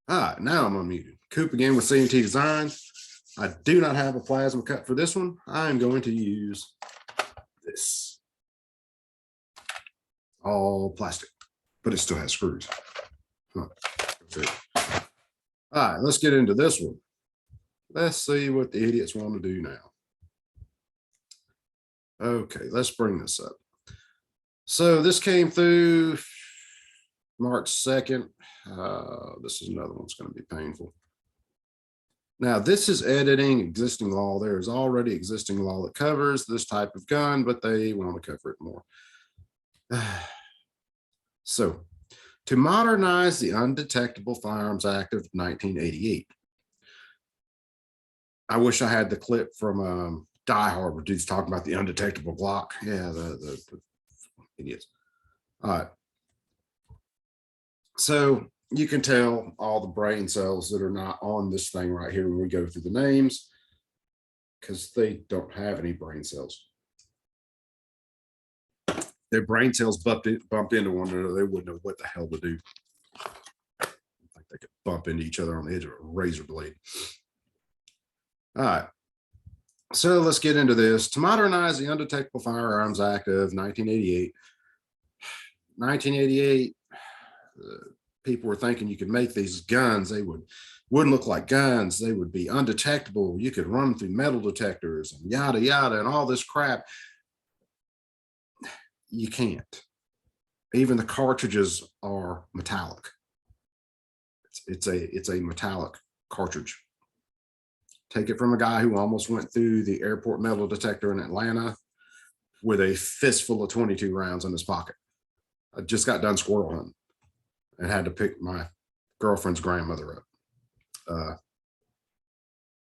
All right, now I'm unmuted. Coop again with CNT Designs. I do not have a plasma cut for this one. I'm going to use this. All plastic, but it still has screws. Huh. All right, let's get into this one. Let's see what the idiots want to do now. Okay, let's bring this up. So this came through March 2nd. This is another one's going to be painful. Now, this is editing existing law. There is already existing law that covers this type of gun, but they want to cover it more. So, to modernize the Undetectable Firearms Act of 1988. I wish I had the clip from Die Hard where dude's talking about the undetectable Glock. Yeah, the idiots. All right. So you can tell all the brain cells that are not on this thing right here when we go through the names, because they don't have any brain cells. Their brain cells bump into one another. They wouldn't know what the hell to do. Like they could bump into each other on the edge of a razor blade. All right. So let's get into this. To modernize the Undetectable Firearms Act of 1988. 1988, people were thinking you could make these guns. They wouldn't look like guns. They would be undetectable. You could run them through metal detectors and yada, yada, and all this crap. You can't. Even the cartridges are metallic. It's a metallic cartridge. Take it from a guy who almost went through the airport metal detector in Atlanta with a fistful of 22 rounds in his pocket. I just got done squirrel hunting and had to pick my girlfriend's grandmother up.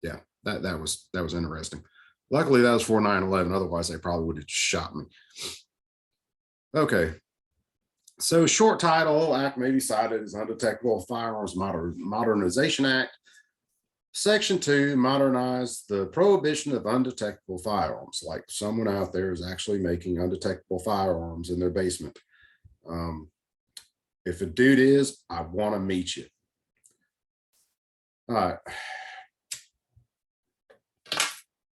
Yeah, that was interesting. Luckily, that was for 9/11. Otherwise, they probably would have shot me. Okay. So short title, act may be cited as Undetectable Firearms Modernization Act. Section 2, modernize the prohibition of undetectable firearms. Like someone out there is actually making undetectable firearms in their basement. If a dude is, I want to meet you. All right.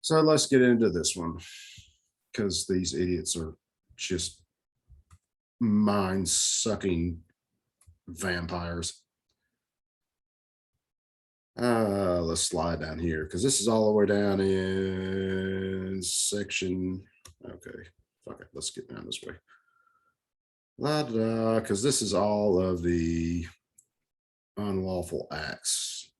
So let's get into this one, because these idiots are just mind-sucking vampires. Let's slide down here, because this is all the way down in section. Okay, fuck it. Let's get down this way. Because this is all of the unlawful acts.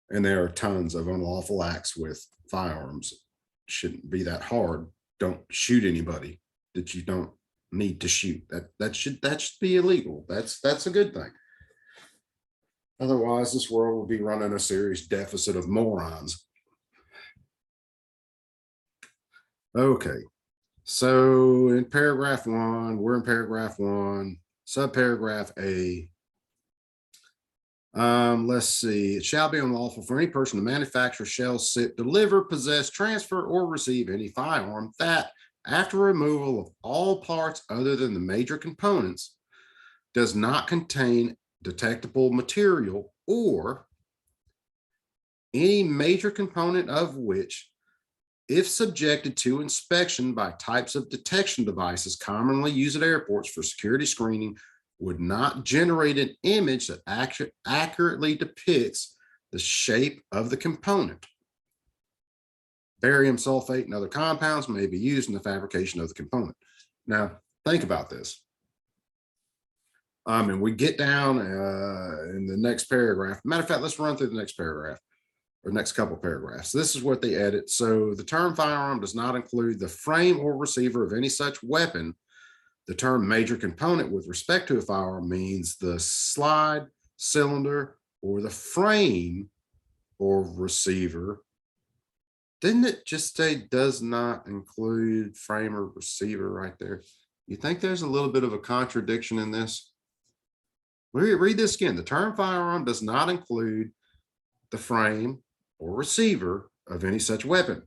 And there are tons of unlawful acts with firearms. Shouldn't be that hard. Don't shoot anybody that you don't need to shoot. That should be illegal. That's a good thing. Otherwise, this world will be running a serious deficit of morons. Okay. So in paragraph 1, we're in paragraph 1, subparagraph A. Let's see. It shall be unlawful for any person to manufacture, sell, ship, deliver, possess, transfer, or receive any firearm that, after removal of all parts other than the major components, does not contain detectable material, or any major component of which, if subjected to inspection by types of detection devices commonly used at airports for security screening, would not generate an image that accurately depicts the shape of the component. Barium sulfate and other compounds may be used in the fabrication of the component. Now, think about this. And we get down in the next paragraph. Matter of fact, let's run through the next paragraph, or next couple of paragraphs. This is what they edit. So the term firearm does not include the frame or receiver of any such weapon. The term major component with respect to a firearm means the slide, cylinder, or the frame or receiver. Didn't it just say does not include frame or receiver right there? You think there's a little bit of a contradiction in this? Read this again. The term firearm does not include the frame or receiver of any such weapon.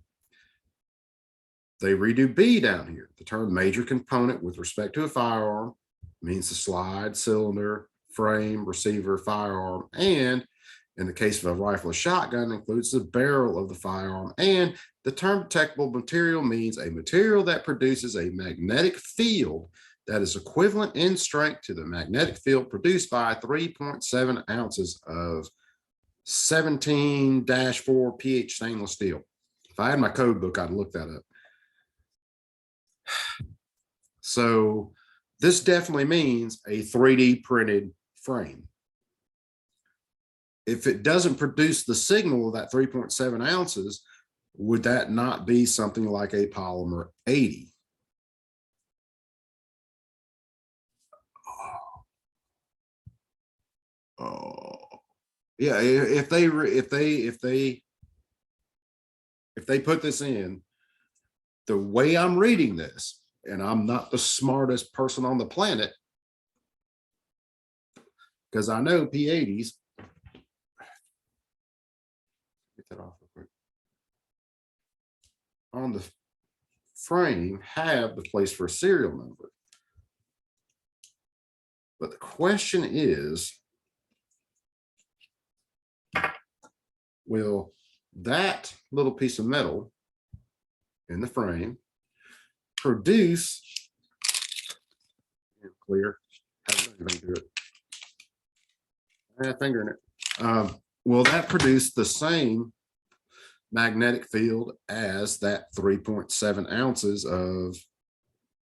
They redo B down here. The term major component with respect to a firearm means the slide, cylinder, frame, receiver, firearm, and in the case of a rifle or shotgun, includes the barrel of the firearm. And the term detectable material means a material that produces a magnetic field that is equivalent in strength to the magnetic field produced by 3.7 ounces of 17-4 pH stainless steel. If I had my code book, I'd look that up. So this definitely means a 3D printed frame. If it doesn't produce the signal of that 3.7 ounces, would that not be something like a polymer 80? Oh, yeah. If they put this in the way I'm reading this, and I'm not the smartest person on the planet, because I know P80s. Get that off real quick. On the frame have the place for a serial number. But the question is, will that little piece of metal in the frame produce clear? Finger in it. Will that produce the same magnetic field as that 3.7 ounces of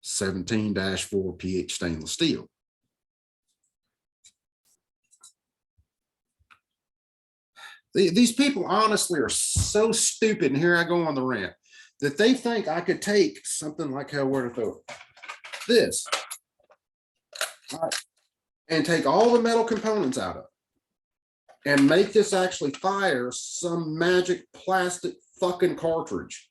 17-4 pH stainless steel? These people honestly are so stupid, and here I go on the rant, that they think I could take something like where to throw it, this, right, and take all the metal components out of it and make this actually fire some magic plastic fucking cartridge.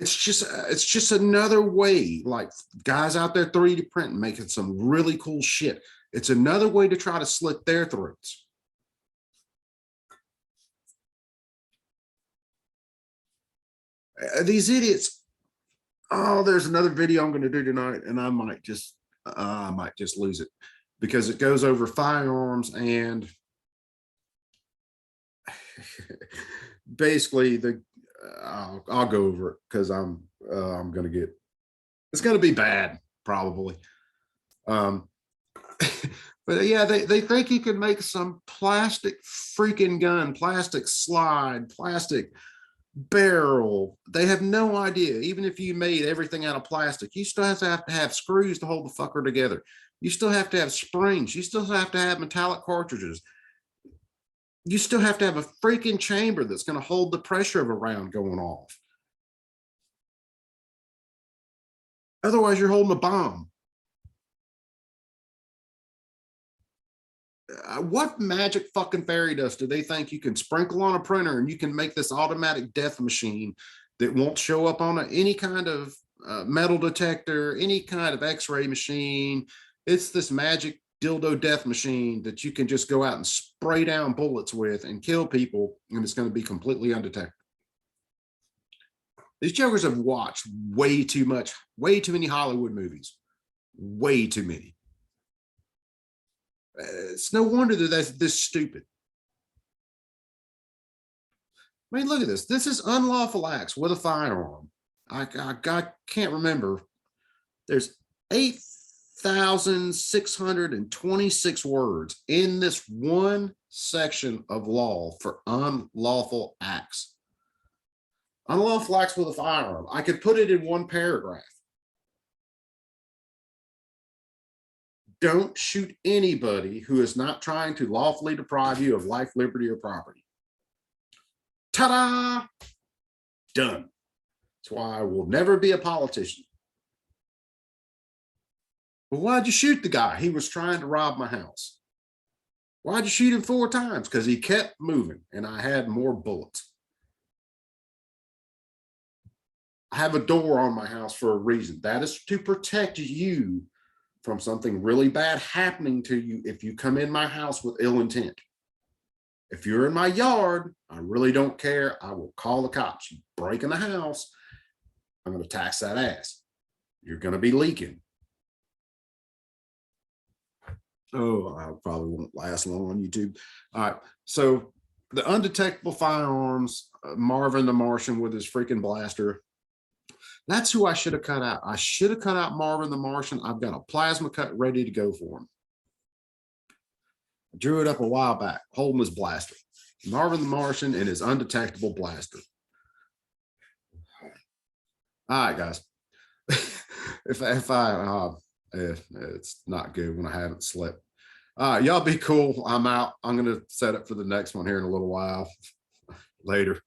It's just another way, like guys out there 3D printing, making some really cool shit. It's another way to try to slit their throats. These idiots. Oh, there's another video I'm going to do tonight, and I might just lose it because it goes over firearms and basically I'll go over it because I'm going to get, it's going to be bad probably. But yeah, they think you can make some plastic freaking gun, plastic slide, plastic barrel. They have no idea. Even if you made everything out of plastic, you still have to have screws to hold the fucker together. You still have to have springs. You still have to have metallic cartridges. You still have to have a freaking chamber that's going to hold the pressure of a round going off. Otherwise, you're holding a bomb. What magic fucking fairy dust do they think you can sprinkle on a printer and you can make this automatic death machine that won't show up on any kind of metal detector, any kind of x-ray machine? It's this magic dildo death machine that you can just go out and spray down bullets with and kill people, and it's going to be completely undetected. These jokers have watched way too many Hollywood movies, way too many. It's no wonder that that's this stupid. I mean, look at this. This is unlawful acts with a firearm. I can't remember. There's 8,626 words in this one section of law for unlawful acts. Unlawful acts with a firearm. I could put it in one paragraph. Don't shoot anybody who is not trying to lawfully deprive you of life, liberty, or property. Ta-da! Done. That's why I will never be a politician. Well, why'd you shoot the guy? He was trying to rob my house. Why'd you shoot him 4 times? Because he kept moving and I had more bullets. I have a door on my house for a reason. That is to protect you from something really bad happening to you if you come in my house with ill intent. If you're in my yard, I really don't care. I will call the cops. You break in the house, I'm going to tax that ass. You're going to be leaking. Oh, I probably won't last long on YouTube. All right. So the undetectable firearms, Marvin the Martian with his freaking blaster. That's who I should have cut out. I should have cut out Marvin the Martian. I've got a plasma cut ready to go for him. I drew it up a while back, holding his blaster. Marvin the Martian and his undetectable blaster. All right, guys. It's not good when I haven't slept. Y'all be cool. I'm out. I'm gonna set up for the next one here in a little while. Later.